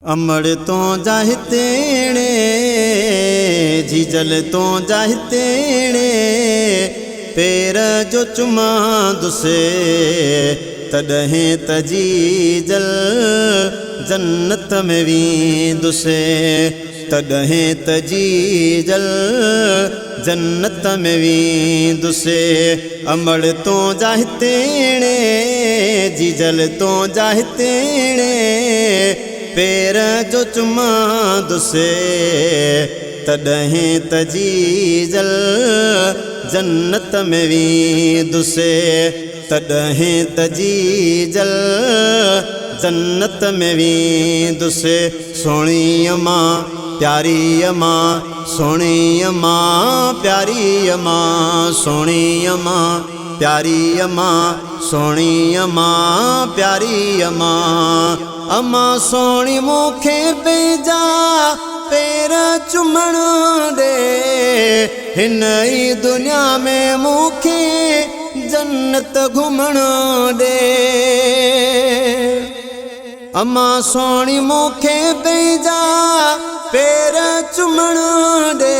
अमड़ तो जाहितेणे जीजल तो जाहितेणे पेर जो चुमा दुसे तॾहिं त जीजल जन्नत में वींदुसे तॾहिं त जीजल जन्नत में वींदुसे अमड़ तो जाहितेणे जीजल तो जाहितेणे पेर जो चुमा दुसे तॾहिं त जीजल जन्नत में वींदुसे तॾहिं त जीजल जन्नत में वींदुसे सोहणीअ मां प्यारीअ मां सोहणीअ मां प्यारीअ मां सोहणीअ मां प्यारीअ मां सोहणीअ मां प्यारीअ मां अम्मा सोहणी मूंखे पंहिंजा पेर चुमण ॾे हिन ई दुनिया में मूंखे जन्नत घुमण ॾे अम्मा सोहणी मूंखे पंहिंजा पेर चुमण ॾे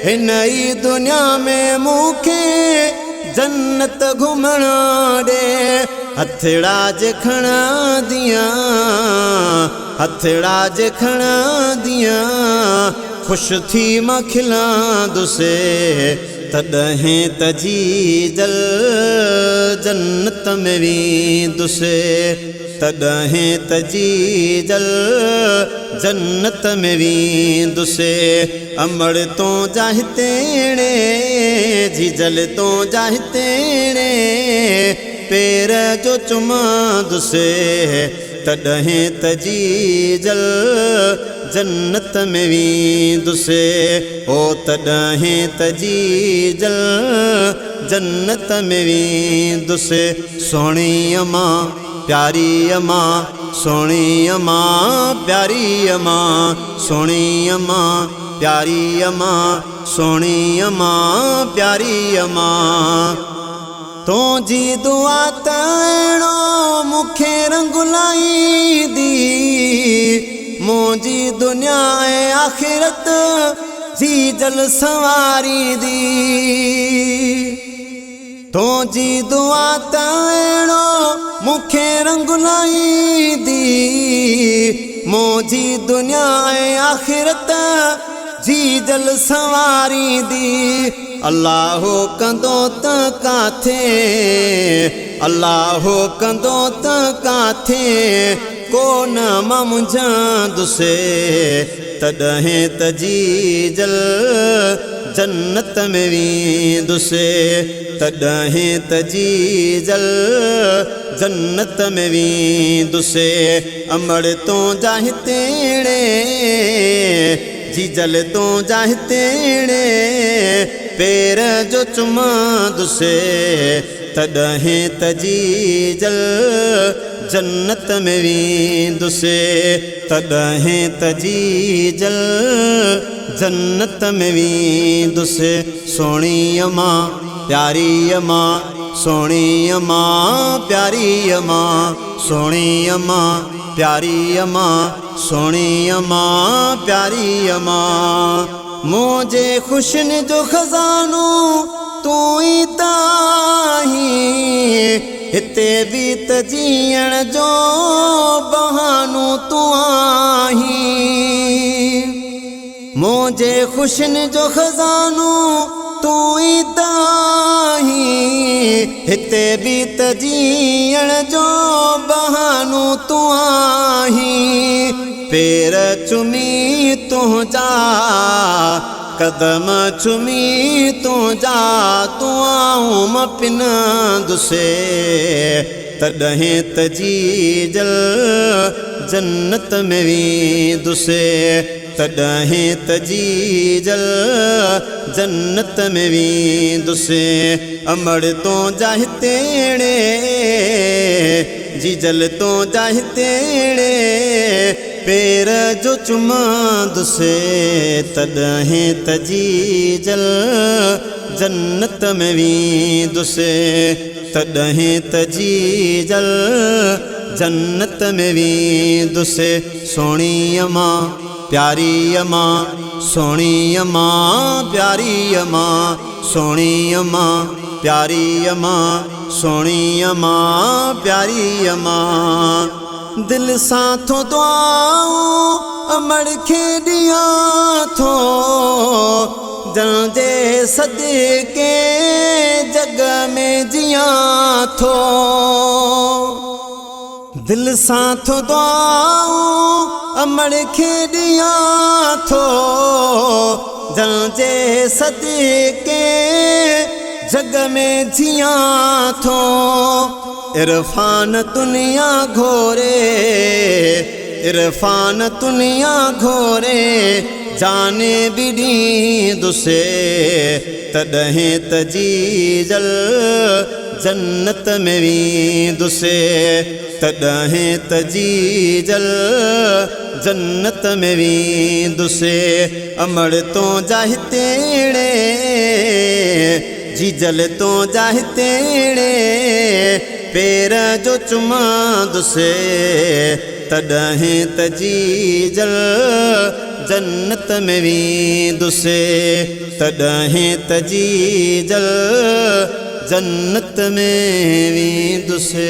हिन ई दुनिया में मूंखे जन्नत घुमण ॾे हथड़ा जे खणंदियां हथड़ा जे खणंदियां ख़ुशि थी मां खिलंदुसे तॾहिं त जीजल जन्नत में वींदुसे तॾहिं त जीजल जन्नत में वींदुसे अमड़ तो जाहितेणे जीजल तो जाहितेणे पेर जो चुमंदुसे तॾहिं त जीजल जन्नत में वींदुसे ओ तॾहिं त जीजल जन्नत में वींदुसे सोहणीअ मां प्यारीअ मां सोहणीअ मां प्यारीअ मां सोहणीअ मां प्यारीअ मां सोहणीअ मां प्यारीअ मां तुंहिंजी दुआ त अहिड़ो मूंखे रंग लाईंदी मुंहिंजी दुनिया ऐं आख़िरत जीजल संवारींदी तुंहिंजी दुआ त अहिड़ो मूंखे रंग लाईंदी मुंहिंजी दुनिया ऐं आख़िरत जीजल संवारींदी अल्लाहो कंदो त काथे अल्लाहो कंदो त काथे कोन मां मुंझंदुसे तॾहिं त जीजल जन्नत में वींदुसे तॾहिं त जीजल जन्नत में वींदुसे अमड़ तो जाहितेणे जीजल तो जाहितेणे पेर जो चुमंदुसे तॾहिं त जीजल जन्नत में वींदुसे तॾहिं त जीजल जन्नत में वींदुसे सोहणीअ मां प्यारीअ मां सोहणीअ मां प्यारीअ मां सोहणीअ मां प्यारीअ मां सोहणीअ मां प्यारीअ मां मुंहिंजे ख़ुशियुनि जो खज़ानो तूं ई ताहीं हिते बि त जीअण जो बहानो तूं आहीं मुंहिंजे ख़ुशियुनि जो खज़ानो तूं ई ताहीं हिते बि त जीअण जो बहानो तूं आहीं पेर चुमी तुंहिंजा कदम चुमी तुंहिंजा तूं आऊं मां पिनंदुसे तॾहिं त जीजल जन्नत में वींदुसे तॾहिं त जीजल जन्नत में वींदुसे अमड़ तो जाहितेणे जीजल तो जाहितेणे पेर जो चुमंदुसे तॾहिं त जीजल जन्नत में वींदुसे तॾहिं त जीजल जन्नत में वेंदुसि सोणी अम्मा प्यारी अम्मा सोणी अम्मा प्यारी अम्मा सोणी अम्मा प्यारी अम्मा सोणी अम्मा प्यारी अम्मा दिल सां थो दुआऊं अमड़ खे ॾियां थो जंहिंजे सदिके जग में जियां थो दिल सां थो दुआऊं अमड़ खे ॾियां थो जंहिंजे सदिके जग में जियां थो इरफान दुनिया घोरे इरफान दुनिया घोरे जाने भी ॾींदुसि तॾहिं त जीजल जन्नत में वेंदुसि तॾहिं त जीजल जन्नत में वेंदुसि अमड़ तो जा हितेड़े जीजल तो जा हितेड़े पेर जो चुमांदुसि तॾहिं त जीजल जन्नत में वेंदुसि तॾहिं त जीजल जन्नत में वेंदुसि।